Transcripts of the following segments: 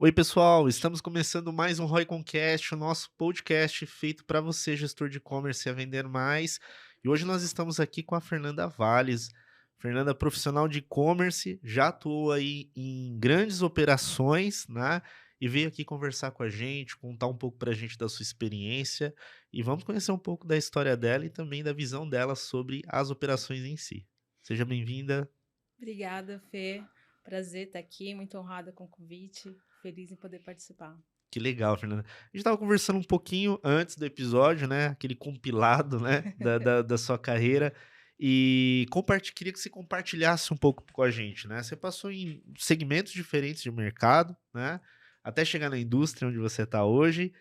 Oi, pessoal, estamos começando mais um ROI Concast, o nosso podcast feito para você, gestor de e-commerce, a vender mais. E hoje nós estamos aqui com a Fernanda Valles. Fernanda, profissional de e-commerce, já atuou aí em grandes operações, né? E veio aqui conversar com a gente, contar um pouco para a gente da sua experiência. E vamos conhecer um pouco da história dela e também da visão dela sobre as operações em si. Seja bem-vinda. Obrigada, Fê. Prazer estar aqui, muito honrada com o convite, feliz em poder participar. Que legal, Fernanda. A gente estava conversando um pouquinho antes do episódio, né, aquele compilado, né, da sua carreira, e queria que você compartilhasse um pouco com a gente, né. Você passou em segmentos diferentes de mercado, né, até chegar na indústria onde você está hoje,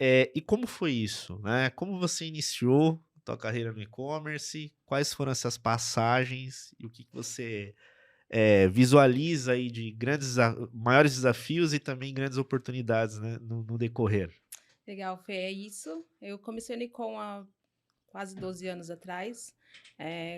e como foi isso, né? Como você iniciou a tua carreira no e-commerce? Quais foram essas passagens e o que que você visualiza aí de maiores desafios e também grandes oportunidades, né, no decorrer. Legal, Fê, é isso. Eu comecei no Nikon há quase 12 anos atrás.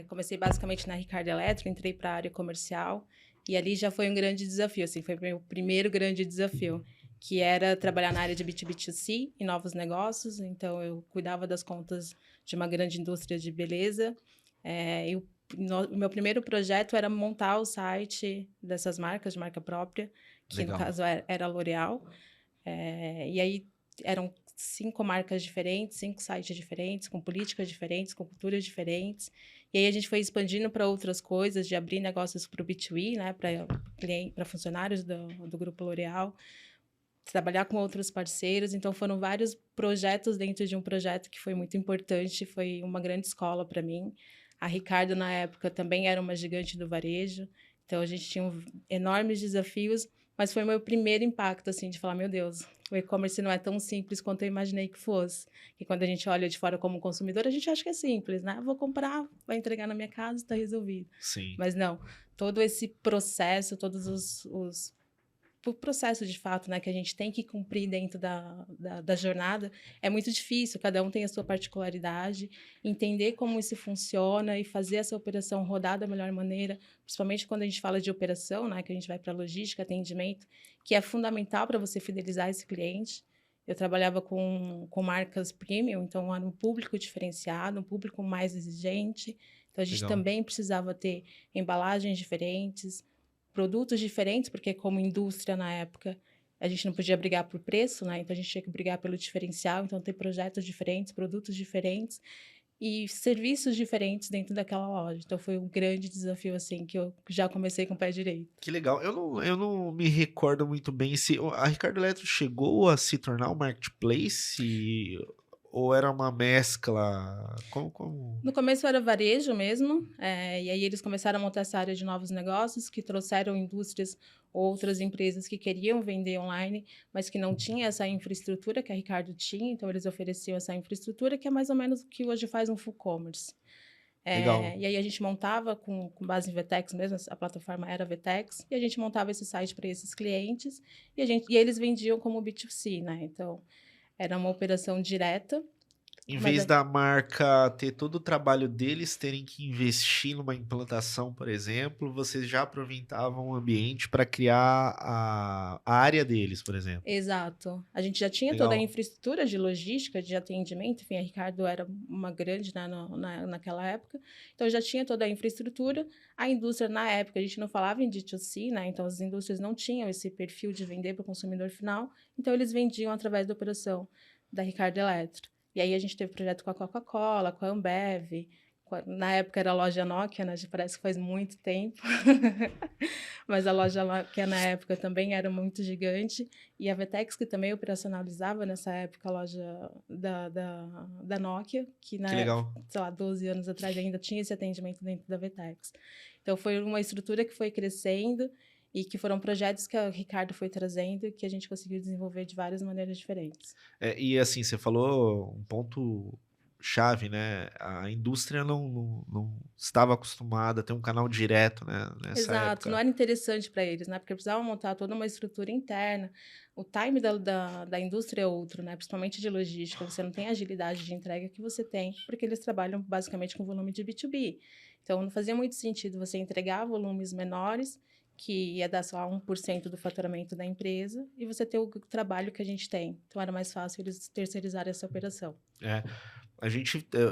Comecei basicamente na Ricardo Eletro, entrei para a área comercial e ali já foi um grande desafio, assim, foi o meu primeiro grande desafio, que era trabalhar na área de B2B2C e novos negócios. Então, eu cuidava das contas de uma grande indústria de beleza. O meu primeiro projeto era montar o site dessas marcas, de marca própria, que no Legal, caso era a L'Oréal. E aí eram 5 marcas diferentes, 5 sites diferentes, com políticas diferentes, com culturas diferentes. E aí a gente foi expandindo para outras coisas, de abrir negócios para o B2B, né, para funcionários do Grupo L'Oréal, trabalhar com outros parceiros. Então foram vários projetos dentro de um projeto que foi muito importante, foi uma grande escola para mim. A Ricardo, na época, também era uma gigante do varejo, então a gente tinha enormes desafios, mas foi o meu primeiro impacto, assim, de falar, meu Deus, o e-commerce não é tão simples quanto eu imaginei que fosse. E quando a gente olha de fora como consumidor, a gente acha que é simples, né? Vou comprar, vai entregar na minha casa, está resolvido. sim. Mas não, todo esse processo, todos os o processo de fato, né, que a gente tem que cumprir dentro da jornada, é muito difícil, cada um tem a sua particularidade, entender como isso funciona e fazer essa operação rodar da melhor maneira, principalmente quando a gente fala de operação, né, que a gente vai para logística, atendimento, que é fundamental para você fidelizar esse cliente. Eu trabalhava com marcas premium, então era um público diferenciado, um público mais exigente, então a gente Legal. também precisava ter embalagens diferentes, produtos diferentes, porque como indústria na época, a gente não podia brigar por preço, né? Então a gente tinha que brigar pelo diferencial, então ter projetos diferentes, produtos diferentes e serviços diferentes dentro daquela loja. Então foi um grande desafio assim que eu já comecei com o pé direito. Que legal. Eu não me recordo muito bem se a Ricardo Eletro chegou a se tornar um marketplace ou era uma mescla? Como? No começo era varejo mesmo, e aí eles começaram a montar essa área de novos negócios, que trouxeram indústrias, outras empresas que queriam vender online, mas que não tinha essa infraestrutura que a Ricardo tinha, então eles ofereciam essa infraestrutura, que é mais ou menos o que hoje faz um full commerce. Legal. E aí a gente montava com base em VTEX mesmo, a plataforma era VTEX, e a gente montava esse site para esses clientes, e eles vendiam como B2C, né? Então, era uma operação direta, Em mas vez da marca ter todo o trabalho deles terem que investir numa implantação, por exemplo, vocês já aproveitavam o ambiente para criar a área deles, por exemplo. exato. A gente já tinha toda a Legal. infraestrutura de logística, de atendimento, enfim, a Ricardo era uma grande, né, naquela época, então já tinha toda a infraestrutura. A indústria, na época, a gente não falava em D2C, né, então as indústrias não tinham esse perfil de vender para o consumidor final, então eles vendiam através da operação da Ricardo Eletro. E aí a gente teve projeto com a Coca-Cola, com a Ambev, na época era a loja Nokia, né, parece que faz muito tempo, mas a loja Nokia na época também era muito gigante, e a Vetex, que também operacionalizava nessa época a loja da Nokia, que Que na época, legal. sei lá, 12 anos atrás ainda tinha esse atendimento dentro da Vetex. Então foi uma estrutura que foi crescendo e que foram projetos que a Ricardo foi trazendo e que a gente conseguiu desenvolver de várias maneiras diferentes. E assim, você falou um ponto chave, né, a indústria não estava acostumada a ter um canal direto, né, nessa Exato, não época. era interessante para eles, né, porque precisavam montar toda uma estrutura interna. O time da indústria é outro, né, principalmente de logística, você não tem a agilidade de entrega que você tem, porque eles trabalham basicamente com volume de B2B. Então não fazia muito sentido você entregar volumes menores que ia dar só 1% do faturamento da empresa, e você ter o trabalho que a gente tem. Então, era mais fácil eles terceirizarem essa operação. É,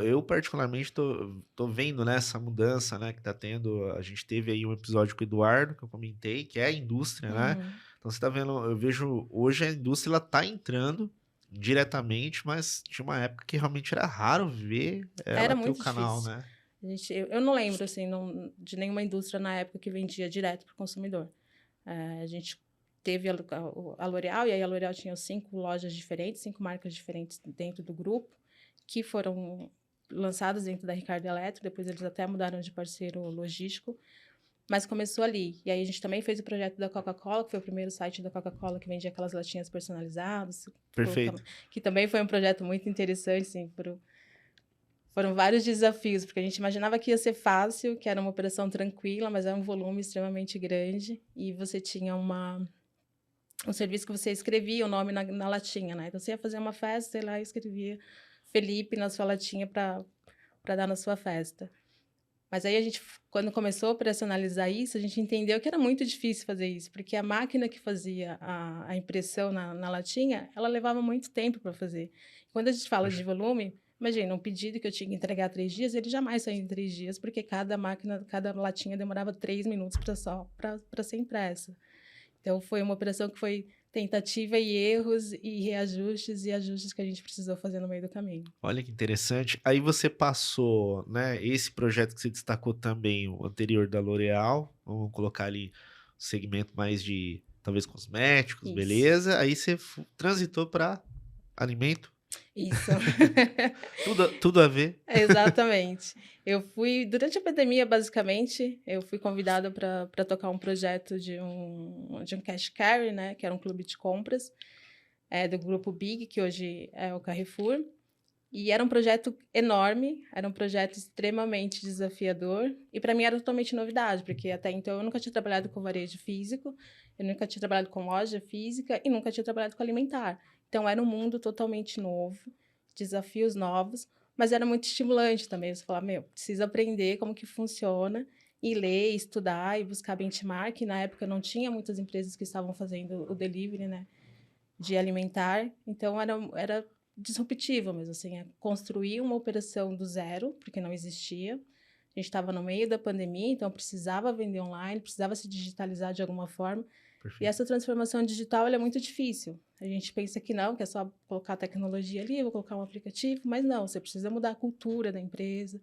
eu particularmente tô vendo, né, essa mudança, né, que tá tendo. A gente teve aí um episódio com o Eduardo, que eu comentei, que é a indústria, né? Uhum. Então você tá vendo, eu vejo hoje a indústria ela tá entrando diretamente, mas tinha uma época que realmente era raro ver ela Era ter o muito canal, difícil. né? Eu não lembro, assim, de nenhuma indústria na época que vendia direto para o consumidor. A gente teve a L'Oréal, e aí a L'Oréal tinha 5 lojas diferentes, 5 marcas diferentes dentro do grupo, que foram lançadas dentro da Ricardo Eletro, depois eles até mudaram de parceiro logístico, mas começou ali. E aí a gente também fez o projeto da Coca-Cola, que foi o primeiro site da Coca-Cola que vendia aquelas latinhas personalizadas, Perfeito. que também foi um projeto muito interessante, assim, foram vários desafios, porque a gente imaginava que ia ser fácil, que era uma operação tranquila, mas era um volume extremamente grande, e você tinha um serviço que você escrevia o nome na latinha, né? Então, você ia fazer uma festa, sei lá, e escrevia Felipe na sua latinha para dar na sua festa. Mas aí quando começou a operacionalizar isso, a gente entendeu que era muito difícil fazer isso, porque a máquina que fazia a impressão na latinha, ela levava muito tempo para fazer. Quando a gente fala de volume, imagina, um pedido que eu tinha que entregar 3 dias, ele jamais saía em 3 dias, porque cada latinha demorava 3 minutos para ser impressa. Então, foi uma operação que foi tentativa e erros e reajustes e ajustes que a gente precisou fazer no meio do caminho. Olha que interessante. Aí você passou, né, esse projeto que você destacou também, o anterior da L'Oréal, vamos colocar ali o segmento mais de talvez cosméticos, Isso, beleza? Aí você transitou para alimento, isso. tudo a ver. Exatamente. Durante a pandemia, basicamente, eu fui convidada para tocar um projeto de um cash carry, né, que era um clube de compras, do grupo Big, que hoje é o Carrefour. E era um projeto enorme, era um projeto extremamente desafiador, e para mim era totalmente novidade, porque até então eu nunca tinha trabalhado com varejo físico, eu nunca tinha trabalhado com loja física e nunca tinha trabalhado com alimentar. Então era um mundo totalmente novo, desafios novos, mas era muito estimulante também. Você falar, meu, precisa aprender como que funciona e ler, estudar e buscar benchmark. Na época não tinha muitas empresas que estavam fazendo o delivery, né, de alimentar, então era disruptivo mesmo, assim, é construir uma operação do zero, porque não existia. A gente estava no meio da pandemia, então precisava vender online, precisava se digitalizar de alguma forma. E Perfeito. essa transformação digital ela é muito difícil. A gente pensa que não, que é só colocar tecnologia ali, vou colocar um aplicativo, mas não, você precisa mudar a cultura da empresa,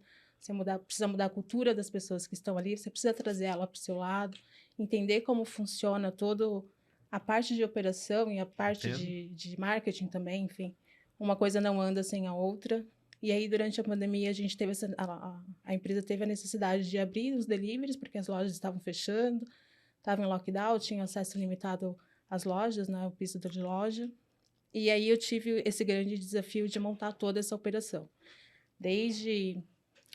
precisa mudar a cultura das pessoas que estão ali, você precisa trazer ela para o seu lado, entender como funciona todo a parte de operação e a parte Entendo. de marketing também, enfim. Uma coisa não anda sem a outra. E aí, durante a pandemia, a gente teve a empresa teve a necessidade de abrir os deliveries, porque as lojas estavam fechando, estavam em lockdown, tinha acesso limitado às lojas, né, o piso de loja. E aí eu tive esse grande desafio de montar toda essa operação. Desde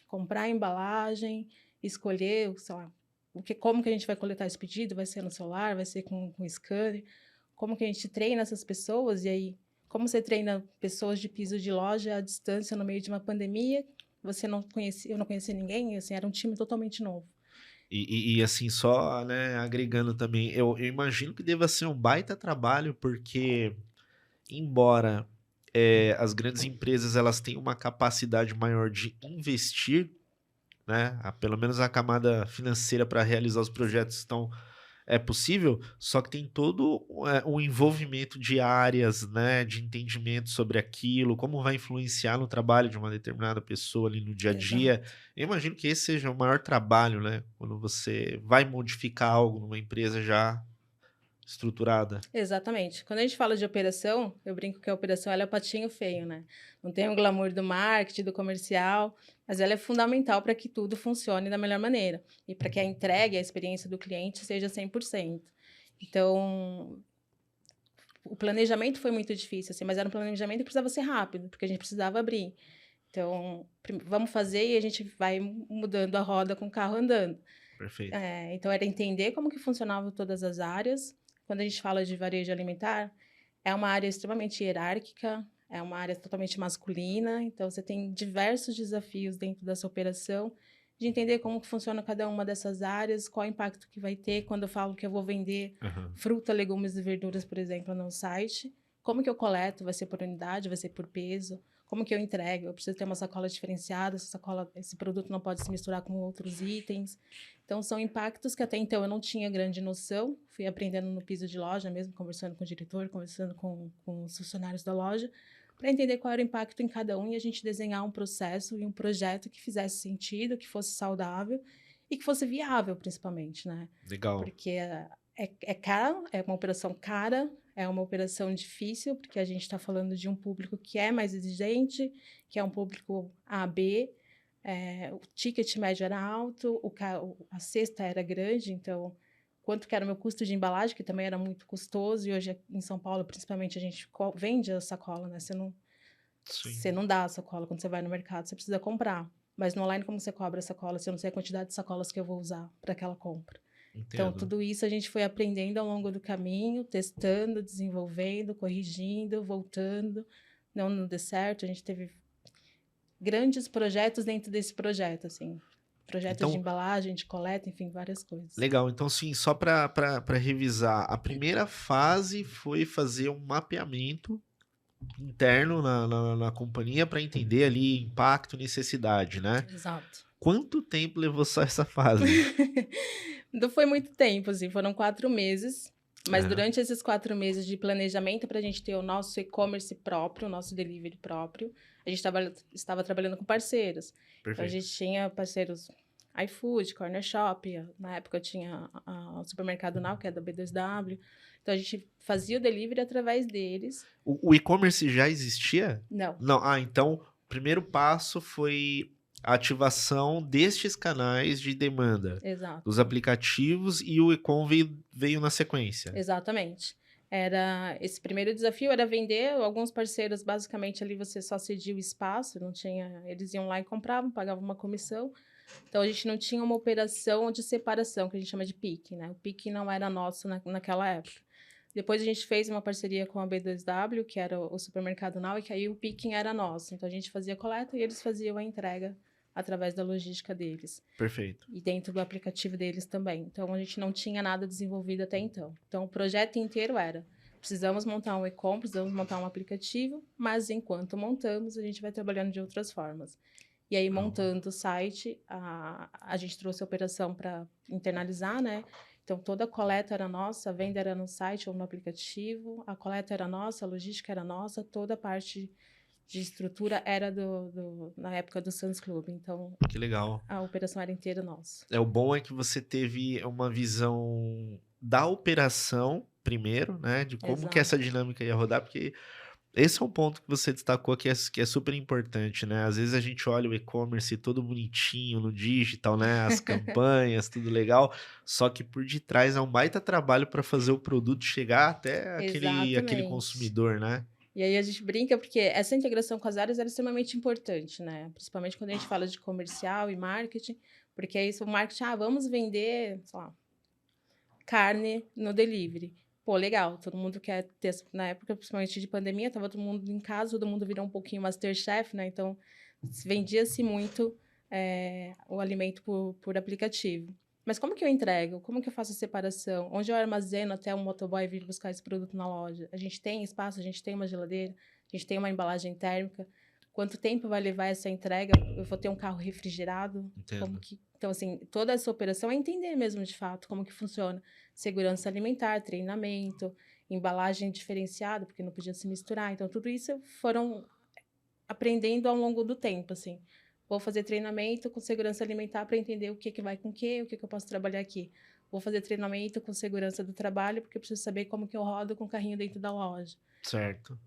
comprar a embalagem, escolher, sei lá, como que a gente vai coletar esse pedido, vai ser no celular, vai ser com scanner, como que a gente treina essas pessoas, e aí, como você treina pessoas de piso de loja à distância no meio de uma pandemia, eu não conhecia ninguém, assim, era um time totalmente novo. Assim, só, né, agregando também, eu imagino que deva ser um baita trabalho, porque embora as grandes empresas elas têm uma capacidade maior de investir, né, pelo menos a camada financeira para realizar os projetos é possível, só que tem todo um envolvimento de áreas, né, de entendimento sobre aquilo, como vai influenciar no trabalho de uma determinada pessoa ali no dia a dia. Exato. Eu imagino que esse seja o maior trabalho, né, quando você vai modificar algo numa empresa já estruturada. Exatamente. Quando a gente fala de operação, eu brinco que a operação ela é o patinho feio, né? Não tem o glamour do marketing, do comercial, mas ela é fundamental para que tudo funcione da melhor maneira e para que a entrega e a experiência do cliente seja 100%. Então, o planejamento foi muito difícil, assim, mas era um planejamento que precisava ser rápido, porque a gente precisava abrir. Então, vamos fazer e a gente vai mudando a roda com o carro andando. Perfeito. Então, era entender como que funcionavam todas as áreas. Quando a gente fala de varejo alimentar, é uma área extremamente hierárquica, é uma área totalmente masculina, então você tem diversos desafios dentro dessa operação de entender como que funciona cada uma dessas áreas, qual o impacto que vai ter quando eu falo que eu vou vender Aham. fruta, legumes e verduras, por exemplo, no site. Como que eu coleto? Vai ser por unidade, vai ser por peso? Como que eu entrego? Eu preciso ter uma sacola diferenciada, esse produto não pode se misturar com outros itens. Então, são impactos que até então eu não tinha grande noção. Fui aprendendo no piso de loja mesmo, conversando com o diretor, conversando com os funcionários da loja, para entender qual era o impacto em cada um e a gente desenhar um processo e um projeto que fizesse sentido, que fosse saudável e que fosse viável, principalmente, né? Legal. Porque é caro, é uma operação cara, é uma operação difícil, porque a gente está falando de um público que é mais exigente, que é um público A, B, o ticket médio era alto, a cesta era grande, então, quanto que era o meu custo de embalagem, que também era muito custoso, e hoje em São Paulo, principalmente, a gente vende a sacola, né? Sim, Você não dá a sacola quando você vai no mercado, você precisa comprar. Mas no online, como você cobra a sacola? Se eu não sei a quantidade de sacolas que eu vou usar para aquela compra. Então, entendo. tudo isso a gente foi aprendendo ao longo do caminho, testando, desenvolvendo, corrigindo, voltando. Não deu certo, a gente teve grandes projetos dentro desse projeto, assim. Projetos de Então, embalagem, de coleta, enfim, várias coisas. legal. Então, sim, só para revisar, a primeira fase foi fazer um mapeamento interno na companhia para entender ali impacto e necessidade, né? Exato. Quanto tempo levou só essa fase? Não foi muito tempo, assim, foram 4 meses. Mas É, durante esses 4 meses de planejamento para a gente ter o nosso e-commerce próprio, o nosso delivery próprio, a gente estava trabalhando com parceiros. Então, a gente perfeito. tinha parceiros iFood, Corner Shop, na época tinha o Supermercado Now, que é da B2W. Então, a gente fazia o delivery através deles. O e-commerce já existia? Não, Não. Ah, então, o primeiro passo foi a ativação destes canais de demanda, dos exato. aplicativos, e o e-com veio na sequência. Exatamente. Esse primeiro desafio era vender. Alguns parceiros, basicamente, ali você só cedia o espaço, não tinha, eles iam lá e compravam, pagavam uma comissão. Então, a gente não tinha uma operação de separação, que a gente chama de pick, né? O pick não era nosso naquela época. Depois, a gente fez uma parceria com a B2W, que era o supermercado Now, e que aí o picking era nosso. Então, a gente fazia a coleta e eles faziam a entrega através da logística deles. Perfeito. E dentro do aplicativo deles também. Então, a gente não tinha nada desenvolvido até então. Então, o projeto inteiro era: precisamos montar um e-com, precisamos montar um aplicativo, mas enquanto montamos, a gente vai trabalhando de outras formas. E aí, Legal. montando o site, a gente trouxe a operação para internalizar, né? Então, toda a coleta era nossa, a venda era no site ou no aplicativo, a coleta era nossa, a logística era nossa, toda a parte de estrutura era na época do Suns Club. Então, Que legal. a operação era inteira nossa. O bom é que você teve uma visão da operação primeiro, né? De como que essa Exato. dinâmica ia rodar, porque esse é um ponto que você destacou que é super importante, né? Às vezes a gente olha o e-commerce todo bonitinho no digital, né? As campanhas, tudo legal, só que por detrás é um baita trabalho para fazer o produto chegar até aquele Exatamente. consumidor, né? E aí a gente brinca porque essa integração com as áreas era extremamente importante, né? Principalmente quando a gente fala de comercial e marketing, porque é isso, o marketing, vamos vender, sei lá, carne no delivery. Pô, legal, todo mundo quer ter, na época, principalmente de pandemia, tava todo mundo em casa, todo mundo virou um pouquinho MasterChef, né? Então, vendia-se muito o alimento por aplicativo. Mas como que eu entrego? Como que eu faço a separação? Onde eu armazeno até um motoboy vir buscar esse produto na loja? A gente tem espaço, a gente tem uma geladeira, a gente tem uma embalagem térmica. Quanto tempo vai levar essa entrega? Eu vou ter um carro refrigerado? Entendo. Então, assim, toda essa operação é entender mesmo, de fato, como que funciona. Segurança alimentar, treinamento, embalagem diferenciada, porque não podia se misturar. Então, tudo isso foram aprendendo ao longo do tempo, assim. Vou fazer treinamento com segurança alimentar para entender o que que vai com o que eu posso trabalhar aqui. Vou fazer treinamento com segurança do trabalho, porque eu preciso saber como que eu rodo com o carrinho dentro da loja. Certo.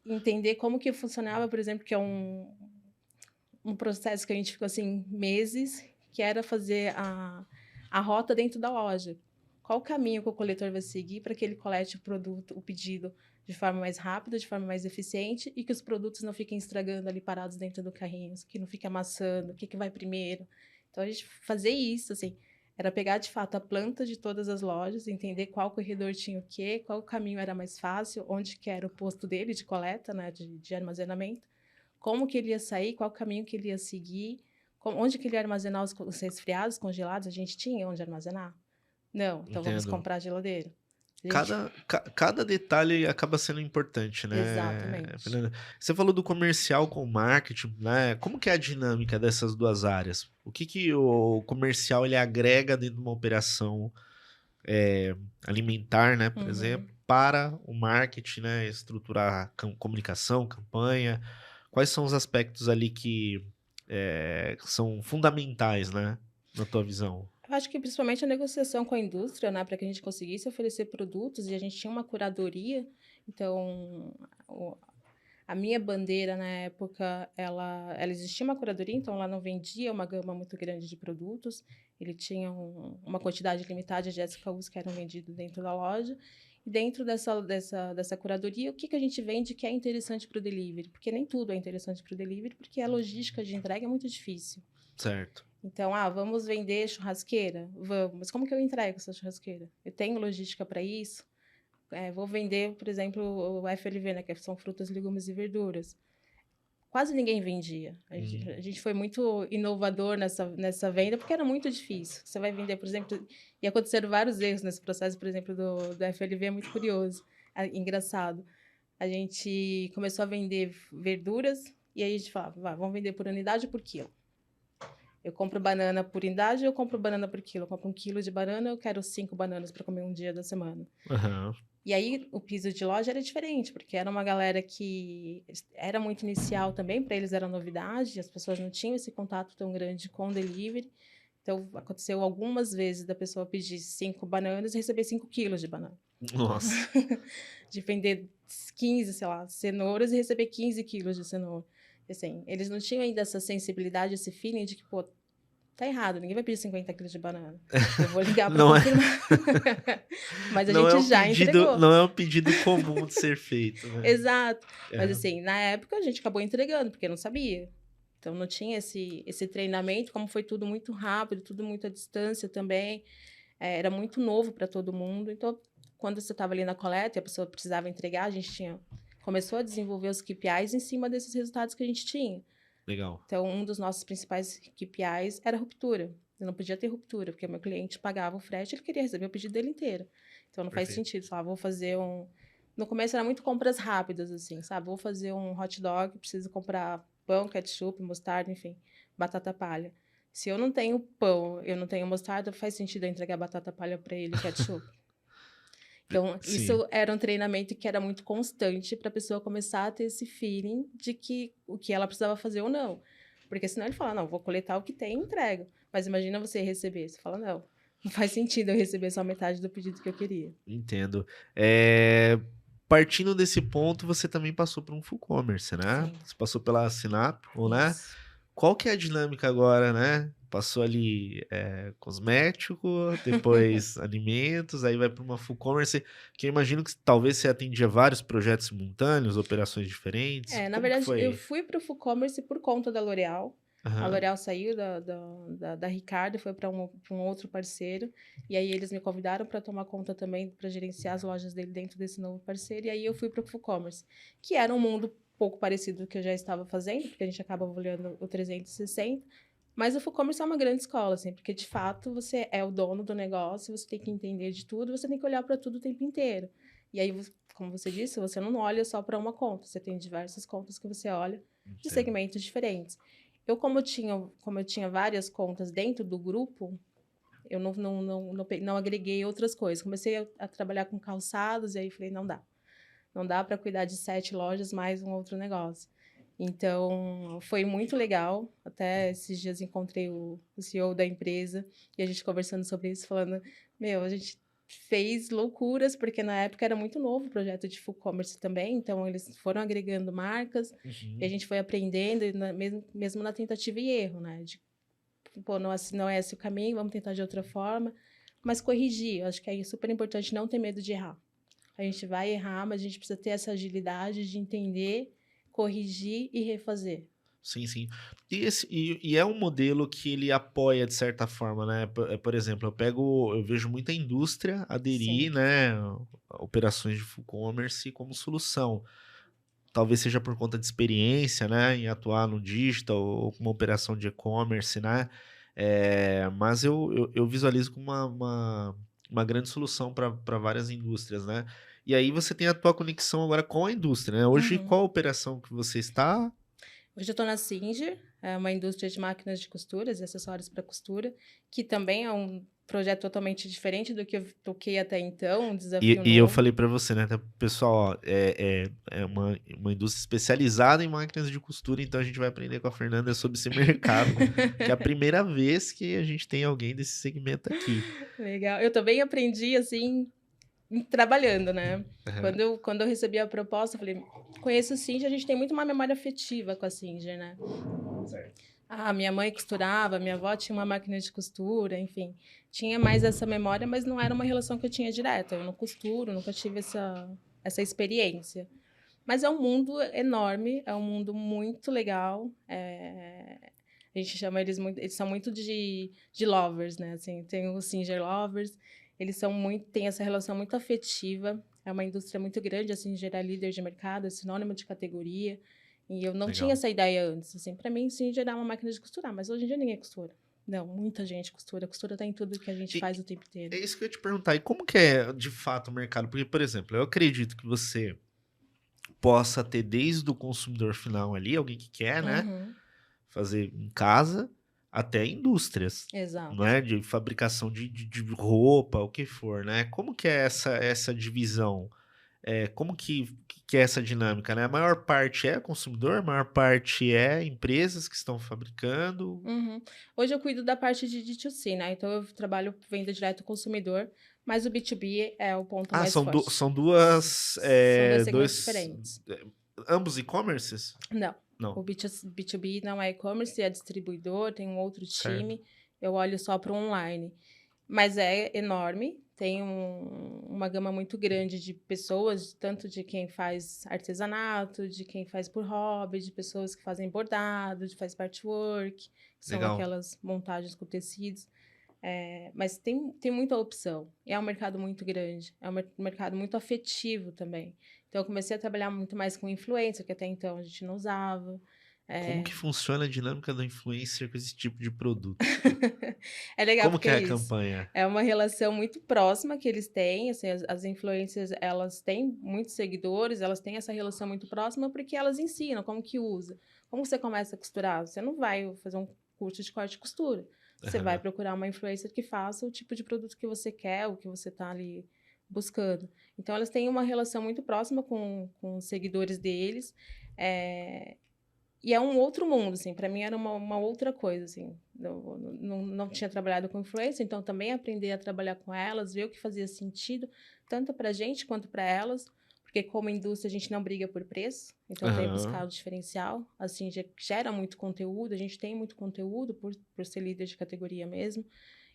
Entender como que funcionava, por exemplo, que é um processo que a gente ficou, assim, meses, que era fazer a rota dentro da loja. Qual o caminho que o coletor vai seguir para que ele colete o produto, o pedido, de forma mais rápida, de forma mais eficiente e que os produtos não fiquem estragando ali parados dentro do carrinho, que não fique amassando, o que que vai primeiro. Então, a gente fazer isso, assim, era pegar, de fato, a planta de todas as lojas, entender qual corredor tinha o quê, qual caminho era mais fácil, onde que era o posto dele de coleta, né, de armazenamento, como que ele ia sair, qual caminho que ele ia seguir, Onde que ele ia armazenar os resfriados congelados? A gente tinha onde armazenar? Não, então vamos Entendo. comprar geladeira. A gente... Cada detalhe acaba sendo importante, né, Exatamente. Fernanda? Você falou do comercial com o marketing, né? Como que é a dinâmica dessas duas áreas? O que que o comercial ele agrega dentro de uma operação alimentar, né, por Uhum. exemplo, para o marketing, né, estruturar comunicação, campanha? Quais são os aspectos ali que são fundamentais, né, na tua visão? Eu acho que principalmente a negociação com a indústria, né, para que a gente conseguisse oferecer produtos e a gente tinha uma curadoria. Então, o- a minha bandeira na época, ela existia uma curadoria, então ela não vendia uma gama muito grande de produtos. Ele tinha uma quantidade limitada de SKUs que eram vendidos dentro da loja. E dentro dessa curadoria, o que, que a gente vende que é interessante para o delivery? Porque nem tudo é interessante para o delivery, porque a logística de entrega é muito difícil. Certo. Então, vamos vender churrasqueira? Vamos. Mas como que eu entrego essa churrasqueira? Eu tenho logística para isso? Vou vender, por exemplo, o FLV, né, que são frutas, legumes e verduras. Quase ninguém vendia. A gente foi muito inovador nessa venda, porque era muito difícil. Você vai vender, por exemplo, e aconteceram vários erros nesse processo, por exemplo, do FLV, é muito curioso, engraçado. A gente começou a vender verduras, e aí a gente falava, vamos vender por unidade ou por quilo? Eu compro banana por unidade, eu compro banana por quilo. Eu compro 1 quilo de banana, eu quero 5 bananas para comer um dia da semana. Aham. E aí o piso de loja era diferente, porque era uma galera que era muito inicial também, para eles era novidade, as pessoas não tinham esse contato tão grande com o delivery. Então aconteceu algumas vezes da pessoa pedir 5 bananas e receber 5 quilos de banana. Nossa. De vender 15, sei lá, cenouras e receber 15 quilos de cenoura. Assim, eles não tinham ainda essa sensibilidade, esse feeling de que, pô, tá errado, ninguém vai pedir 50 quilos de banana. Eu vou ligar para Não é, confirmar. Mas a não é gente um já pedido, entregou. não é um pedido comum de ser feito, né? Exato. Mas É, assim, na época a gente acabou entregando, porque não sabia. Então não tinha esse treinamento, como foi tudo muito rápido, tudo muito à distância também. Era muito novo para todo mundo. Então, quando você estava ali na coleta e a pessoa precisava entregar, a gente começou a desenvolver os KPIs em cima desses resultados que a gente tinha. legal. Então, um dos nossos principais KPIs era a ruptura. Eu não podia ter ruptura, porque o meu cliente pagava o frete, ele queria receber o pedido dele inteiro. Então, não faz Perfeito. sentido. Falar, vou fazer um... No começo era muito compras rápidas, assim, sabe? Vou fazer um hot dog, preciso comprar pão, ketchup, mostarda, enfim, batata palha. Se eu não tenho pão, eu não tenho mostarda, faz sentido eu entregar batata palha para ele, ketchup. Então, Sim. isso era um treinamento que era muito constante para a pessoa começar a ter esse feeling de que o que ela precisava fazer ou não. Porque senão ele fala, não, vou coletar o que tem e entrego. Mas imagina você receber. Você fala, não faz sentido eu receber só metade do pedido que eu queria. Entendo. Partindo desse ponto, você também passou por um full commerce, né? Sim, Você passou pela Sinap, ou né? isso. Qual que é a dinâmica agora, né? Passou ali cosmético, depois alimentos, aí vai para uma full commerce, que eu imagino que talvez você atendia vários projetos simultâneos, operações diferentes. Na Como que verdade, eu foi? fui para o full commerce por conta da L'Oréal. A Aham, L'Oréal saiu da Ricardo, foi para um outro parceiro. E aí eles me convidaram para tomar conta também, para gerenciar as lojas dele dentro desse novo parceiro. E aí eu fui para o full commerce, que era um mundo pouco parecido do que eu já estava fazendo, porque a gente acaba olhando o 360. Mas o full commerce é uma grande escola, assim, porque de fato você é o dono do negócio, você tem que entender de tudo, você tem que olhar para tudo o tempo inteiro. E aí, como você disse, você não olha só para uma conta, você tem diversas contas que você olha de entendo. segmentos diferentes. Como eu tinha várias contas dentro do grupo, eu não agreguei outras coisas. Comecei a trabalhar com calçados e aí falei, não dá. Não dá para cuidar de 7 lojas mais um outro negócio. Então, foi muito legal. Até esses dias encontrei o CEO da empresa e a gente conversando sobre isso, falando: Meu, a gente fez loucuras, porque na época era muito novo o projeto de full commerce também. Então, eles foram agregando marcas e a Uhum, gente foi aprendendo, mesmo na tentativa e erro, né? De, pô, não é esse o caminho, vamos tentar de outra forma. Mas corrigir, eu acho que é super importante não ter medo de errar. A gente vai errar, mas a gente precisa ter essa agilidade de entender, corrigir e refazer. sim, sim. E é um modelo que ele apoia de certa forma, né? Por exemplo, eu vejo muita indústria aderir, Sim. né, a operações de full commerce como solução. talvez seja por conta de experiência, né, em atuar no digital ou com uma operação de e-commerce, né, mas eu visualizo como uma grande solução para várias indústrias, né. E aí você tem a tua conexão agora com a indústria, né. Hoje, Uhum. qual a operação que você está? Hoje eu estou na Singer, é uma indústria de máquinas de costuras e acessórios para costura, que também é um projeto totalmente diferente do que eu toquei até então, um E desafio e eu novo. falei pra você, né, tá, pessoal, ó, é uma indústria especializada em máquinas de costura, então a gente vai aprender com a Fernanda sobre esse mercado, que é a primeira vez que a gente tem alguém desse segmento aqui. Legal. Eu também aprendi, assim, trabalhando, né. Aham. Quando eu recebi a proposta, eu falei: "Conheço o Singer", a gente tem muito uma memória afetiva com a Singer, né. Certo. Ah, minha mãe costurava, minha avó tinha uma máquina de costura, enfim, tinha mais essa memória, mas não era uma relação que eu tinha direta. Eu não costuro, nunca tive essa experiência. Mas é um mundo enorme, é um mundo muito legal. A gente chama eles muito, eles são muito de lovers, né? Assim, tem os Singer Lovers, eles são muito, têm essa relação muito afetiva. É uma indústria muito grande, a Singer é líder de mercado, é sinônimo de categoria. E eu não tinha Legal. essa ideia antes. Assim, para mim, Singer é uma máquina de costurar, mas hoje em dia ninguém costura. Não, muita gente costura. Costura tá em tudo que a gente E faz o tempo inteiro. é isso que eu ia te perguntar, e como que é de fato o mercado? Porque, por exemplo, eu acredito que você possa ter desde o consumidor final ali, alguém que quer, né, Uhum, fazer em casa, até indústrias, não exato. é, de fabricação de roupa, o que for, né. Como que é essa divisão? Como que é essa dinâmica, né? A maior parte é consumidor, a maior parte é empresas que estão fabricando. Uhum. Hoje eu cuido da parte de D2C, né, então eu trabalho venda direto ao consumidor, mas o B2B é o ponto Ah, mais forte. são duas, São 2 segmentos 2, diferentes. ambos e-commerces? Não, o Não, B2B não é e-commerce, é distribuidor, tem um outro certo. time, eu olho só para o online. Mas é enorme, tem uma gama muito grande de pessoas, tanto de quem faz artesanato, de quem faz por hobby, de pessoas que fazem bordado, de faz patchwork, que são Legal, aquelas montagens com tecidos. Mas tem muita opção. E é um mercado muito grande. É um mercado muito afetivo também. Então, eu comecei a trabalhar muito mais com influencer, que até então a gente não usava. como que É, funciona a dinâmica do influencer com esse tipo de produto? é legal Como porque que é é a isso. campanha? É uma relação muito próxima que eles têm. Assim, as influencers, elas têm muitos seguidores, elas têm essa relação muito próxima porque elas ensinam como que usa. Como você começa a costurar? Você não vai fazer um curso de corte e costura. Você vai Aham, procurar uma influencer que faça o tipo de produto que você quer, o que você está ali buscando. Então, elas têm uma relação muito próxima com os seguidores deles. É, e é um outro mundo, assim, para mim era uma outra coisa, assim. Eu não tinha trabalhado com influência, então também aprender a trabalhar com elas, ver o que fazia sentido, tanto para a gente quanto para elas, porque como indústria a gente não briga por preço, então tem que buscar aham. o diferencial. Assim, gera muito conteúdo, a gente tem muito conteúdo por ser líder de categoria mesmo.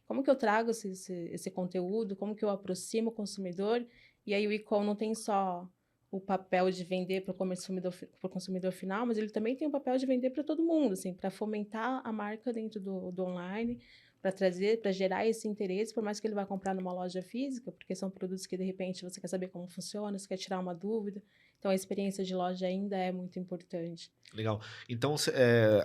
Como que eu trago esse conteúdo? Como que eu aproximo o consumidor? E aí o e-com não tem só o papel de vender para o consumidor final, mas ele também tem o papel de vender para todo mundo, assim, para fomentar a marca dentro do online, para trazer, para gerar esse interesse, por mais que ele vá comprar numa loja física, porque são produtos que de repente você quer saber como funciona, você quer tirar uma dúvida. Então a experiência de loja ainda é muito importante. Legal. Então,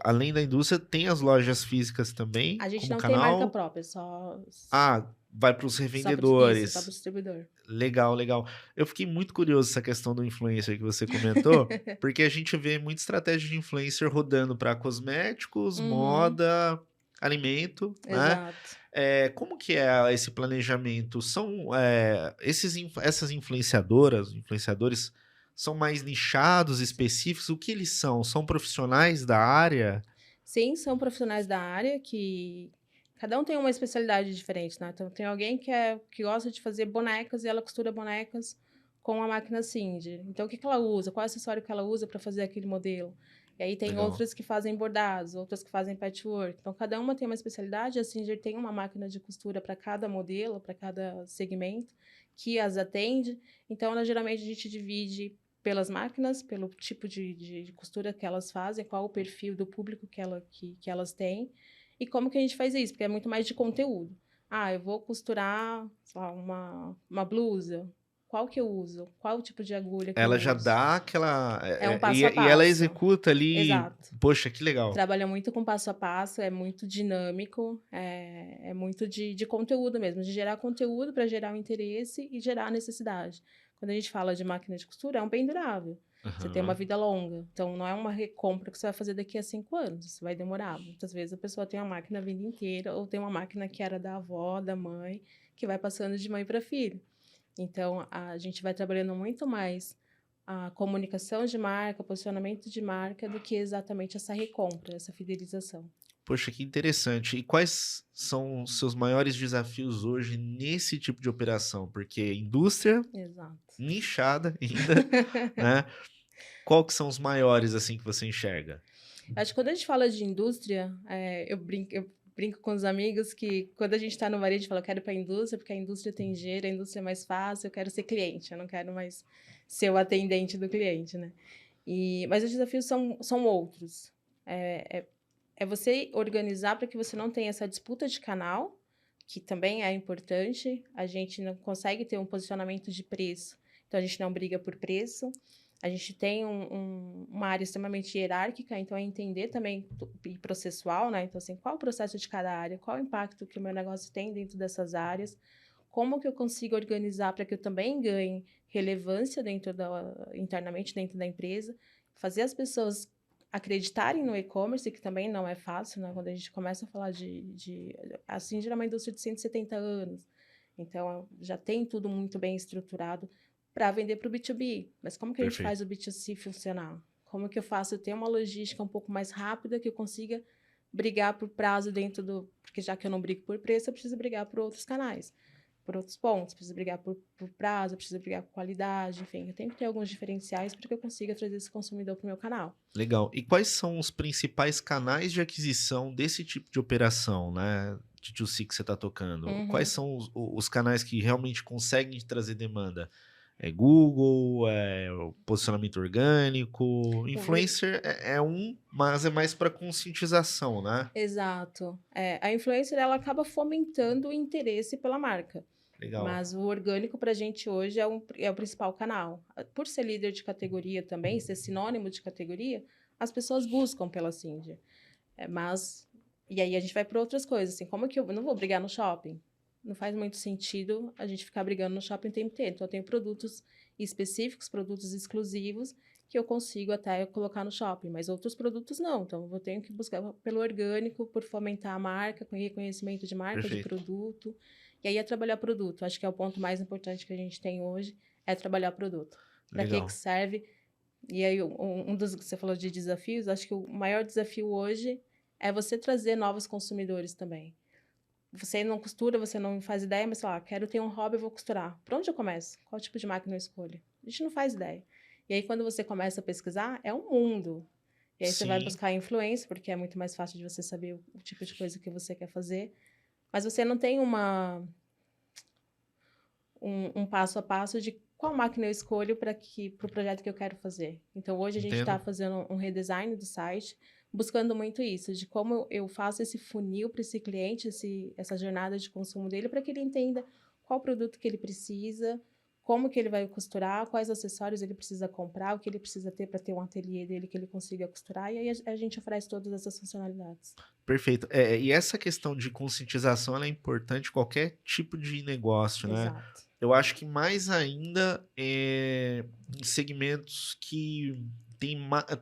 além da indústria, tem as lojas físicas também, A gente como não tem marca canal? própria, só Ah, vai para os isso, só para o revendedores. distribuidor. Legal, legal. Eu fiquei muito curioso essa questão do influencer que você comentou, porque a gente vê muita estratégia de influencer rodando para cosméticos, Uhum, moda, alimento, né? exato. Como que é esse planejamento? Essas influenciadoras, influenciadores, são mais nichados, específicos? O que eles são? São profissionais da área? Sim, são profissionais da área que cada um tem uma especialidade diferente, né. Então tem alguém que gosta de fazer bonecas e ela costura bonecas com a máquina Singer. Então o que que ela usa? Qual acessório que ela usa para fazer aquele modelo? E aí tem Legal. outras que fazem bordados, outras que fazem patchwork. Então cada uma tem uma especialidade, a Singer tem uma máquina de costura para cada modelo, para cada segmento, que as atende. Então geralmente a gente divide pelas máquinas, pelo tipo de costura que elas fazem, qual o perfil do público que elas têm, e como que a gente faz isso, porque é muito mais de conteúdo. Ah, eu vou costurar, sei lá, uma blusa. qual que eu uso, qual o tipo de agulha que eu Ela já uso. dá aquela. É um passo a E ela passo. executa ali. Exato. Poxa, que legal. Trabalha muito com passo a passo, é muito dinâmico, é muito de conteúdo mesmo, de gerar conteúdo para gerar o interesse e gerar a necessidade. Quando a gente fala de máquina de costura, é um bem durável. Você tem uma Aham. vida longa. Então, não é uma recompra que você vai fazer daqui a 5 anos. Isso vai demorar. Muitas vezes a pessoa tem uma máquina a vida inteira, ou tem uma máquina que era da avó, da mãe, que vai passando de mãe para filho. Então, a gente vai trabalhando muito mais a comunicação de marca, posicionamento de marca, do que exatamente essa recompra, essa fidelização. Poxa, que interessante. E quais são os seus maiores desafios hoje nesse tipo de operação? Porque indústria Exato. nichada ainda, né? Qual que são os maiores, assim, que você enxerga? Acho que quando a gente fala de indústria, eu brinco com os amigos que quando a gente está no varejo, a gente fala, eu quero ir para a indústria, porque a indústria tem dinheiro, a indústria é mais fácil, eu quero ser cliente, eu não quero mais ser o atendente do cliente, né? Mas os desafios são outros. É você organizar para que você não tenha essa disputa de canal, que também é importante. A gente não consegue ter um posicionamento de preço, então a gente não briga por preço. A gente tem uma área extremamente hierárquica, então é entender também e processual, né? Então, assim, qual o processo de cada área, qual o impacto que o meu negócio tem dentro dessas áreas, como que eu consigo organizar para que eu também ganhe relevância internamente dentro da empresa, fazer as pessoas acreditarem no e-commerce, que também não é fácil, né? Quando a gente começa a falar assim, já é uma indústria de 170 anos, então já tem tudo muito bem estruturado para vender para o B2B. Mas como que a gente faz Perfeito. o B2C funcionar? Como que eu faço ter uma logística um pouco mais rápida, que eu consiga brigar por prazo porque já que eu não brigo por preço, eu preciso brigar por outros canais, por outros pontos, preciso brigar por prazo, preciso brigar por qualidade, enfim, eu tenho que ter alguns diferenciais para que eu consiga trazer esse consumidor para o meu canal. Legal. E quais são os principais canais de aquisição desse tipo de operação, né? De 2C que você está tocando? Quais Uhum. são os canais que realmente conseguem te trazer demanda? É Google, é o posicionamento orgânico, influencer é um, mas é mais para conscientização, né? Exato. A influencer, ela acaba fomentando o interesse pela marca. Legal. Mas o orgânico para a gente hoje é o principal canal. Por ser líder de categoria também, ser sinônimo de categoria, as pessoas buscam pela Cindy. E aí a gente vai para outras coisas, assim, como que eu não vou brigar no shopping? Não faz muito sentido a gente ficar brigando no shopping o tempo inteiro. Então, eu tenho produtos específicos, produtos exclusivos, que eu consigo até colocar no shopping, mas outros produtos não. Então, eu vou ter que buscar pelo orgânico, por fomentar a marca, com reconhecimento de marca, de Perfeito. produto. E aí é trabalhar produto. Acho que é o ponto mais importante que a gente tem hoje, é trabalhar produto. Para que Legal. serve? E aí, um dos que você falou de desafios, acho que o maior desafio hoje é você trazer novos consumidores também. Você não costura, você não faz ideia, mas sei lá, quero ter um hobby, eu vou costurar. Por onde eu começo? Qual tipo de máquina eu escolho? A gente não faz ideia. E aí, quando você começa a pesquisar, é um mundo. E aí você vai Sim, buscar influência, porque é muito mais fácil de você saber o tipo de coisa que você quer fazer. Mas você não tem um passo a passo de qual máquina eu escolho para o projeto que eu quero fazer. Então, hoje a gente está entendo. fazendo um redesign do site, buscando muito isso, de como eu faço esse funil para esse cliente, essa jornada de consumo dele, para que ele entenda qual produto que ele precisa, como que ele vai costurar, quais acessórios ele precisa comprar, o que ele precisa ter para ter um ateliê dele que ele consiga costurar, e aí a gente oferece todas essas funcionalidades. Perfeito. E essa questão de conscientização ela é importante em qualquer tipo de negócio, né? Exato. Eu acho que mais ainda em segmentos que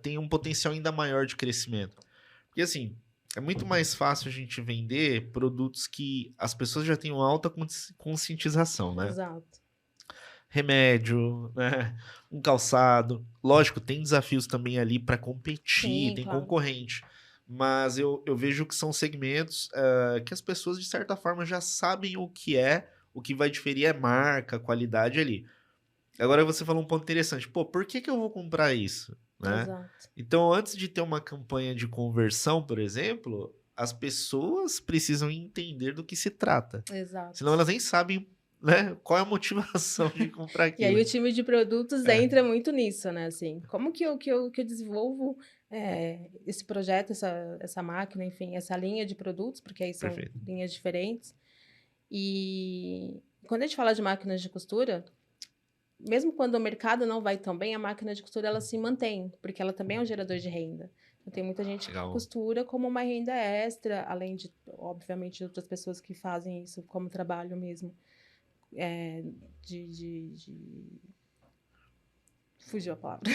tem um potencial ainda maior de crescimento. Porque assim, é muito mais fácil a gente vender produtos que as pessoas já tenham alta conscientização, né? Exato. Remédio, né? Um calçado. Lógico, tem desafios também ali para competir, Sim, tem claro. concorrente. Mas eu vejo que são segmentos que as pessoas, de certa forma, já sabem o que vai diferir é marca, qualidade ali. Agora você falou um ponto interessante. Pô, por que eu vou comprar isso? Né? Exato. Então, antes de ter uma campanha de conversão, por exemplo, as pessoas precisam entender do que se trata. Senão Exato. elas nem sabem, né, qual é a motivação de comprar E aí aquilo. o time de produtos É, entra muito nisso, né, assim, como que eu desenvolvo, esse projeto, essa máquina, enfim, essa linha de produtos, porque aí são perfeito. linhas diferentes. E quando a gente fala de máquinas de costura, mesmo quando o mercado não vai tão bem, a máquina de costura ela se mantém, porque ela também é um gerador de renda. Então, tem muita gente que Legal. costura como uma renda extra, além de, obviamente, de outras pessoas que fazem isso como trabalho mesmo. É, fugiu a palavra.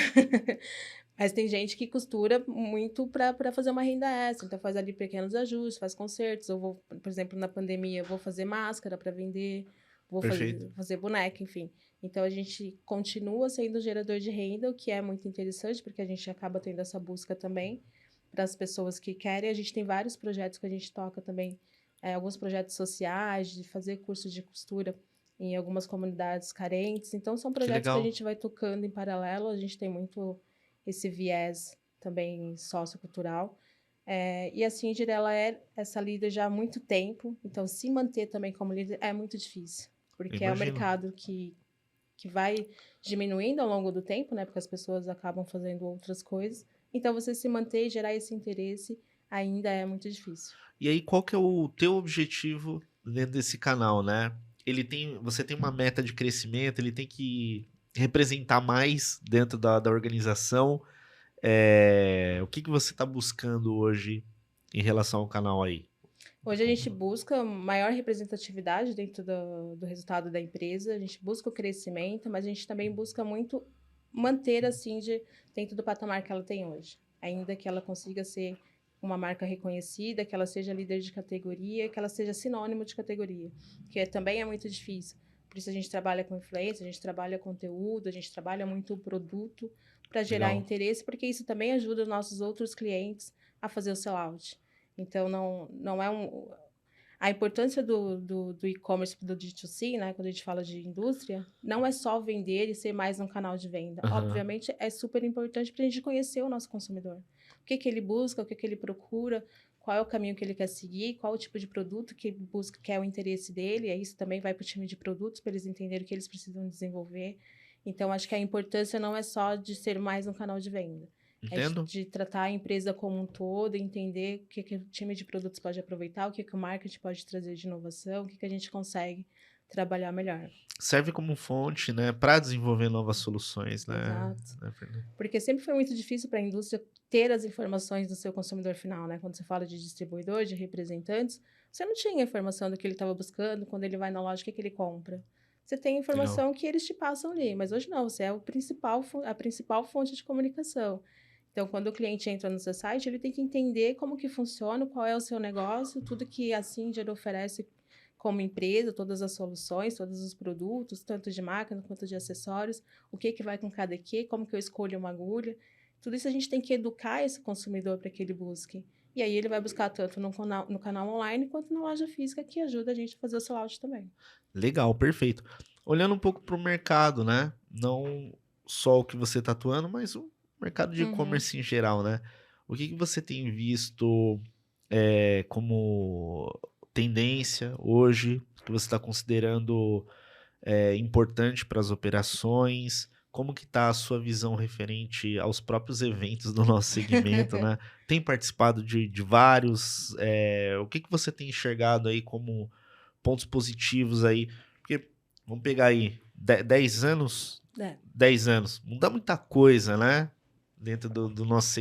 Mas tem gente que costura muito para fazer uma renda extra. Então, faz ali pequenos ajustes, faz concertos. Eu vou, por exemplo, na pandemia, eu vou fazer máscara para vender, vou Perfeito. fazer boneca, enfim. Então, a gente continua sendo gerador de renda, o que é muito interessante, porque a gente acaba tendo essa busca também para as pessoas que querem. A gente tem vários projetos que a gente toca também, alguns projetos sociais, de fazer cursos de costura em algumas comunidades carentes. Então, são Que projetos que a legal. gente vai tocando em paralelo. A gente tem muito esse viés também sociocultural. E a Singer, ela é essa líder já há muito tempo, então se manter também como líder é muito difícil, porque é um Imagino. mercado que vai diminuindo ao longo do tempo, né, porque as pessoas acabam fazendo outras coisas, então você se manter e gerar esse interesse ainda é muito difícil. E aí, qual que é o teu objetivo dentro desse canal, né? Você tem uma meta de crescimento, ele tem que representar mais dentro da organização. O que que você está buscando hoje em relação ao canal aí? Hoje a gente busca maior representatividade dentro do resultado da empresa, a gente busca o crescimento, mas a gente também busca muito manter a Singer dentro do patamar que ela tem hoje. Ainda que ela consiga ser uma marca reconhecida, que ela seja líder de categoria, que ela seja sinônimo de categoria, que também é muito difícil. Por isso a gente trabalha com influência, a gente trabalha conteúdo, a gente trabalha muito o produto para gerar Legal. interesse, porque isso também ajuda os nossos outros clientes a fazer o sell-out. Então, não é um... A importância do e-commerce do D2C, né, quando a gente fala de indústria, não é só vender e ser mais um canal de venda. Aham. Obviamente, é super importante para a gente conhecer o nosso consumidor. O que que ele busca, o que que ele procura, qual é o caminho que ele quer seguir, qual o tipo de produto que ele busca, que é o interesse dele. E isso também vai para o time de produtos, para eles entenderem o que eles precisam desenvolver. Então, acho que a importância não é só de ser mais um canal de venda. É Entendo. de tratar a empresa como um todo, entender o que o time de produtos pode aproveitar, o que o marketing pode trazer de inovação, o que a gente consegue trabalhar melhor. Serve como fonte, né, para desenvolver novas soluções, né? Exato. Né, Fernando? Porque sempre foi muito difícil para a indústria ter as informações do seu consumidor final, né? Quando você fala de distribuidor, de representantes, você não tinha informação do que ele estava buscando, quando ele vai na loja, o que ele compra. Você tem Legal. informação que eles te passam ali, mas hoje não, você é a principal fonte de comunicação. Então, quando o cliente entra no seu site, ele tem que entender como que funciona, qual é o seu negócio, tudo que a Singer oferece como empresa, todas as soluções, todos os produtos, tanto de máquina quanto de acessórios, o que vai com cada quê, como que eu escolho uma agulha. Tudo isso a gente tem que educar esse consumidor para que ele busque. E aí ele vai buscar tanto no canal online quanto na loja física, que ajuda a gente a fazer o sell-out também. Legal, perfeito. Olhando um pouco para o mercado, né? Não só o que você está atuando, mas o mercado de Uhum. e-commerce em geral, né? O que que você tem visto como tendência hoje, que você está considerando importante para as operações? Como que está a sua visão referente aos próprios eventos do nosso segmento, né? Tem participado de vários? O que que você tem enxergado aí como pontos positivos aí? Porque vamos pegar aí 10 anos, É. 10 anos, muda muita coisa, né? Dentro do nosso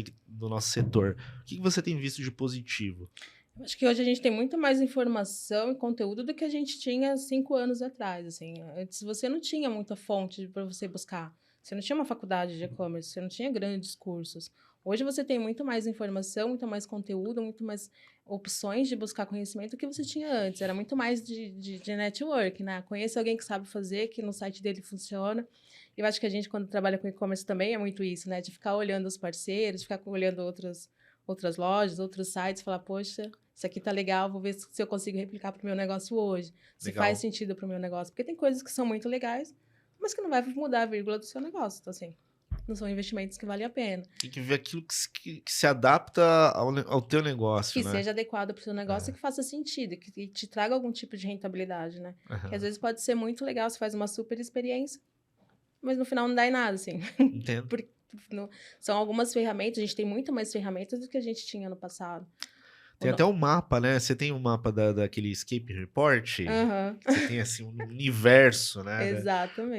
setor. O que que você tem visto de positivo? Eu acho que hoje a gente tem muito mais informação e conteúdo do que a gente tinha 5 anos atrás, assim. Antes você não tinha muita fonte para você buscar. Você não tinha uma faculdade de e-commerce, você não tinha grandes cursos. Hoje você tem muito mais informação, muito mais conteúdo, muito mais opções de buscar conhecimento do que você tinha antes. Era muito mais de network, né? Conheça alguém que sabe fazer, que no site dele funciona. Eu acho que a gente, quando trabalha com e-commerce, também é muito isso, né? De ficar olhando os parceiros, de ficar olhando outras lojas, outros sites, falar, poxa, isso aqui tá legal, vou ver se eu consigo replicar para o meu negócio hoje. Se faz Legal. sentido para o meu negócio. Porque tem coisas que são muito legais, mas que não vai mudar a vírgula do seu negócio. Então, assim, não são investimentos que valem a pena. Tem que ver aquilo que se adapta ao teu negócio, Que né? seja adequado para o seu negócio e que faça sentido, que te traga algum tipo de rentabilidade, né? Que às Aham. vezes pode ser muito legal, você faz uma super experiência, mas no final não dá em nada, assim. Entendo. São algumas ferramentas, a gente tem muito mais ferramentas do que a gente tinha no passado. Tem até um mapa, né? Você tem um mapa daquele Escape Report? Aham. Você tem, assim, um universo, né?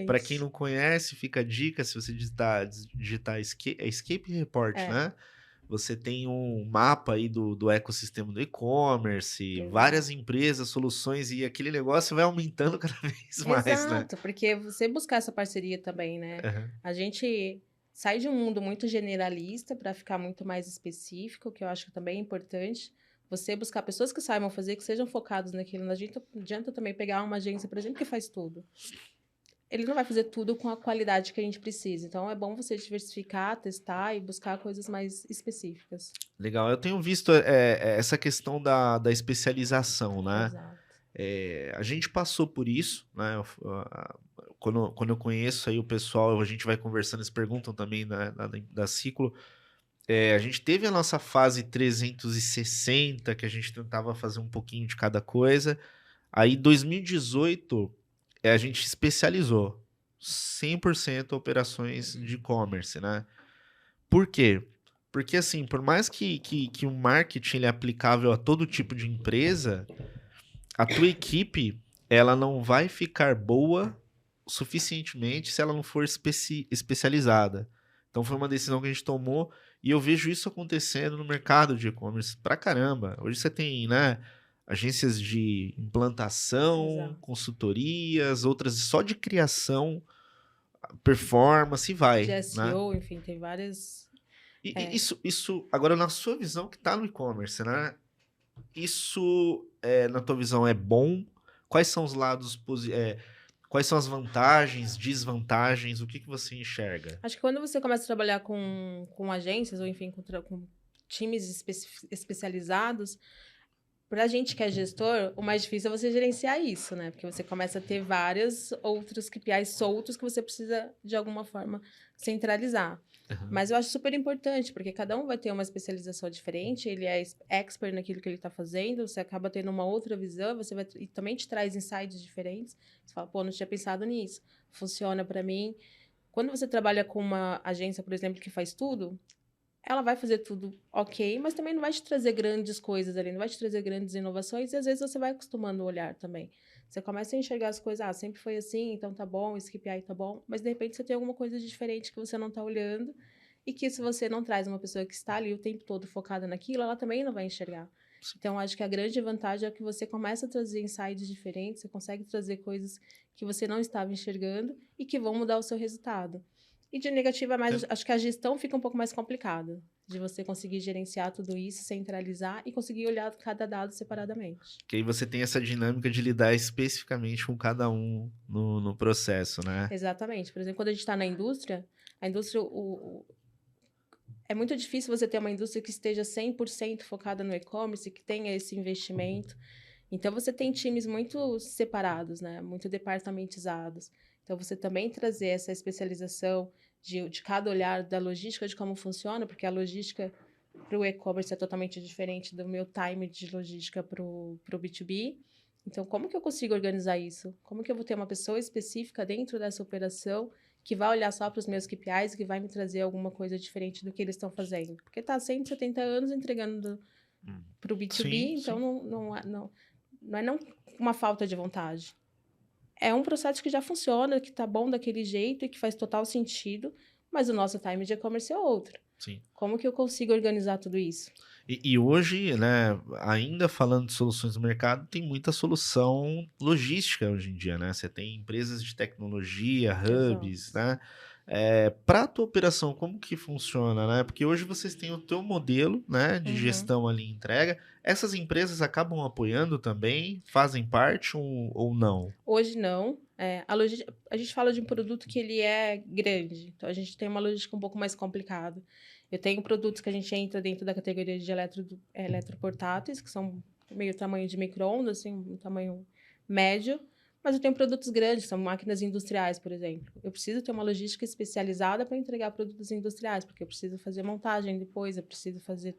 Para quem Exatamente. não conhece, fica a dica, se você digitar Escape Report, É, né? Você tem um mapa aí do ecossistema do e-commerce, várias exato. empresas, soluções, e aquele negócio vai aumentando cada vez mais, né? Exato, porque você buscar essa parceria também, né? Aham. A gente sai de um mundo muito generalista para ficar muito mais específico, que eu acho que também é importante. Você buscar pessoas que saibam fazer, que sejam focados naquilo. Não adianta também pegar uma agência, por exemplo, que faz tudo. Ele não vai fazer tudo com a qualidade que a gente precisa. Então, é bom você diversificar, testar e buscar coisas mais específicas. Legal. Eu tenho visto essa questão da especialização, né? Exato. A gente passou por isso, né? Quando eu conheço aí o pessoal, a gente vai conversando, eles perguntam também da Ciclo. A gente teve a nossa fase 360, que a gente tentava fazer um pouquinho de cada coisa. Aí, 2018, a gente especializou 100% operações de e-commerce, né? Por quê? Porque, assim, por mais que o marketing ele é aplicável a todo tipo de empresa, a tua equipe, ela não vai ficar boa suficientemente se ela não for especializada. Então foi uma decisão que a gente tomou e eu vejo isso acontecendo no mercado de e-commerce pra caramba. Hoje você tem, né, agências de implantação, Exato. consultorias, outras só de criação, performance e De vai, né? SEO, enfim, tem várias. E É, isso, agora na sua visão que tá no e-commerce, né? Isso, na tua visão, é bom? Quais são os lados quais são as vantagens, desvantagens? O que que você enxerga? acho que quando você começa a trabalhar com agências, ou enfim, com times especializados, para a gente que é gestor, o mais difícil é você gerenciar isso, né? Porque você começa a ter vários outros KPIs soltos que você precisa, de alguma forma, centralizar. Aham. Mas eu acho super importante, porque cada um vai ter uma especialização diferente, ele é expert naquilo que ele está fazendo, você acaba tendo uma outra visão, e também te traz insights diferentes. Você fala, pô, não tinha pensado nisso, funciona para mim. Quando você trabalha com uma agência, por exemplo, que faz tudo, ela vai fazer tudo ok, mas também não vai te trazer grandes coisas ali, não vai te trazer grandes inovações, e às vezes você vai acostumando o olhar também. Você começa a enxergar as coisas, sempre foi assim, então tá bom, esse KPI tá bom, mas de repente você tem alguma coisa de diferente que você não tá olhando, e que se você não traz uma pessoa que está ali o tempo todo focada naquilo, ela também não vai enxergar. Então, acho que a grande vantagem é que você começa a trazer insights diferentes, você consegue trazer coisas que você não estava enxergando e que vão mudar o seu resultado. E de negativa, é mais, Você- acho que a gestão fica um pouco mais complicada, de você conseguir gerenciar tudo isso, centralizar e conseguir olhar cada dado separadamente. Que aí você tem essa dinâmica de lidar especificamente com cada um no processo, né? Exatamente. Por exemplo, quando a gente está na indústria, a indústria, é muito difícil você ter uma indústria que esteja 100% focada no e-commerce, que tenha esse investimento. Então, você tem times muito separados, né? Muito departamentizados. Então, você também trazer essa especialização de cada olhar da logística, de como funciona, porque a logística para o e-commerce é totalmente diferente do meu time de logística para o B2B. Então, como que eu consigo organizar isso? Como que eu vou ter uma pessoa específica dentro dessa operação que vai olhar só para os meus KPIs e que vai me trazer alguma coisa diferente do que eles estão fazendo? Porque está 170 anos entregando Hum. para o B2B, Sim, então sim. não é uma falta de vontade. É um processo que já funciona, que está bom daquele jeito e que faz total sentido, mas o nosso time de e-commerce é outro. Sim. Como que eu consigo organizar tudo isso? E hoje, né, ainda falando de soluções do mercado, tem muita solução logística hoje em dia, né? Você tem empresas de tecnologia, hubs, Exato. né? Para a tua operação, como que funciona, né? Porque hoje vocês têm o teu modelo, né, de Uhum. gestão ali, entrega. Essas empresas acabam apoiando também, fazem parte ou não? Hoje não. A gente fala de um produto que ele é grande, então a gente tem uma logística um pouco mais complicada. Eu tenho produtos que a gente entra dentro da categoria de eletroportáteis, que são meio tamanho de micro-ondas, assim, um tamanho médio, mas eu tenho produtos grandes, que são máquinas industriais, por exemplo. Eu preciso ter uma logística especializada para entregar produtos industriais, porque eu preciso fazer montagem depois, eu preciso fazer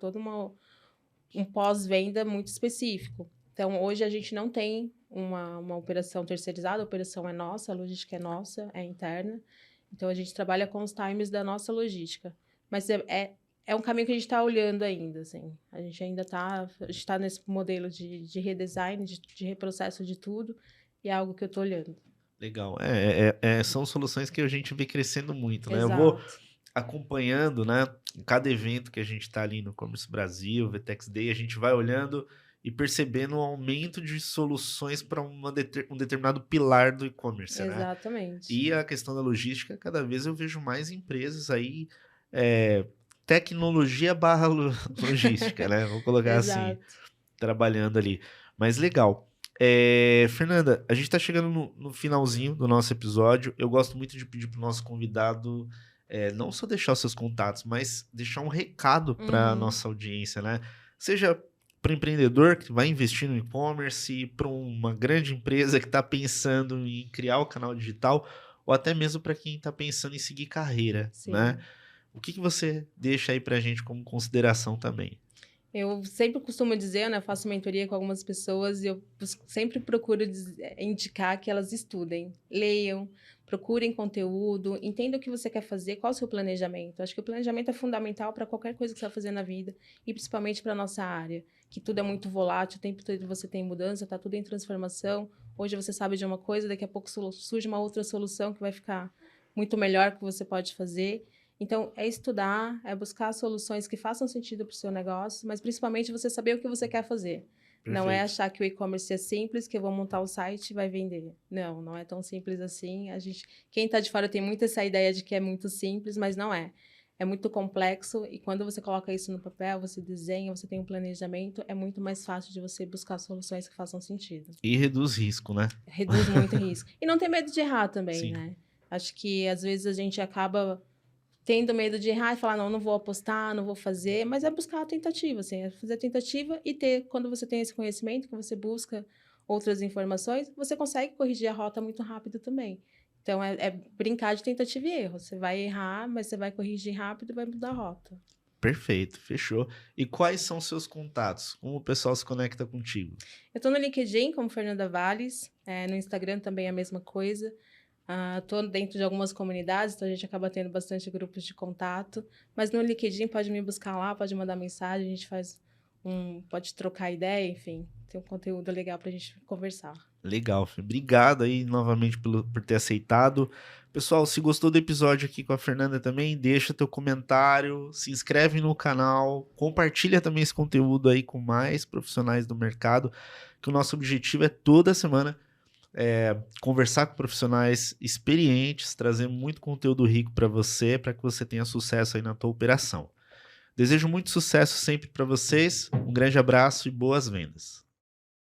um pós-venda muito específico. Então, hoje a gente não tem uma operação terceirizada, a operação é nossa, a logística é nossa, é interna. Então, a gente trabalha com os times da nossa logística. Mas é um caminho que a gente está olhando ainda, assim. A gente ainda está nesse modelo de redesign, de reprocesso de tudo, e é algo que eu estou olhando. Legal. São soluções que a gente vê crescendo muito, né? Eu vou Exato. acompanhando, né? Em cada evento que a gente está ali no Commerce Brasil, VTEX Day, a gente vai olhando e percebendo um aumento de soluções para um determinado pilar do e-commerce, né? Exatamente. E a questão da logística, cada vez eu vejo mais empresas aí, é, tecnologia barra logística, né? Vou colocar assim, Exato. trabalhando ali. Mas legal. Fernanda, a gente está chegando no finalzinho do nosso episódio. Eu gosto muito de pedir para o nosso convidado não só deixar os seus contatos, mas deixar um recado para a Uhum. nossa audiência, né? Seja para o empreendedor que vai investir no e-commerce, para uma grande empresa que está pensando em criar o canal digital, ou até mesmo para quem está pensando em seguir carreira, né? Sim. O que você deixa aí para a gente como consideração também? Eu sempre costumo dizer, né, eu faço mentoria com algumas pessoas e eu sempre procuro indicar que elas estudem, leiam, procurem conteúdo, entendam o que você quer fazer, qual é o seu planejamento. Acho que o planejamento é fundamental para qualquer coisa que você vai fazer na vida e principalmente para a nossa área, que tudo é muito volátil, o tempo todo você tem mudança, está tudo em transformação. Hoje você sabe de uma coisa, daqui a pouco surge uma outra solução que vai ficar muito melhor que você pode fazer. Então, é estudar, é buscar soluções que façam sentido para o seu negócio, mas principalmente você saber o que você quer fazer. Não é Perfeito. achar que o e-commerce é simples, que eu vou montar o site e vai vender. Não, não é tão simples assim. Quem está de fora tem muito essa ideia de que é muito simples, mas não é. É muito complexo e quando você coloca isso no papel, você desenha, você tem um planejamento, é muito mais fácil de você buscar soluções que façam sentido. E reduz risco, né? Reduz muito o risco. E não ter medo de errar também, Sim. né? Acho que às vezes a gente acaba tendo medo de errar e falar, não, não vou apostar, não vou fazer, mas é buscar a tentativa, assim, é fazer a tentativa e quando você tem esse conhecimento, que você busca outras informações, você consegue corrigir a rota muito rápido também. Então, é brincar de tentativa e erro. Você vai errar, mas você vai corrigir rápido e vai mudar a rota. Perfeito, fechou. E quais são seus contatos? Como o pessoal se conecta contigo? Eu estou no LinkedIn como Fernanda Valles, no Instagram também é a mesma coisa. Estou dentro de algumas comunidades, então a gente acaba tendo bastante grupos de contato. Mas no LinkedIn pode me buscar lá, pode mandar mensagem, a gente pode trocar ideia, enfim. Tem um conteúdo legal para a gente conversar. Legal, Fê. Obrigado aí novamente por ter aceitado. Pessoal, se gostou do episódio aqui com a Fernanda também, deixa teu comentário, se inscreve no canal, compartilha também esse conteúdo aí com mais profissionais do mercado, que o nosso objetivo é toda semana conversar com profissionais experientes, trazer muito conteúdo rico para que você tenha sucesso aí na tua operação. Desejo muito sucesso sempre para vocês, um grande abraço e boas vendas.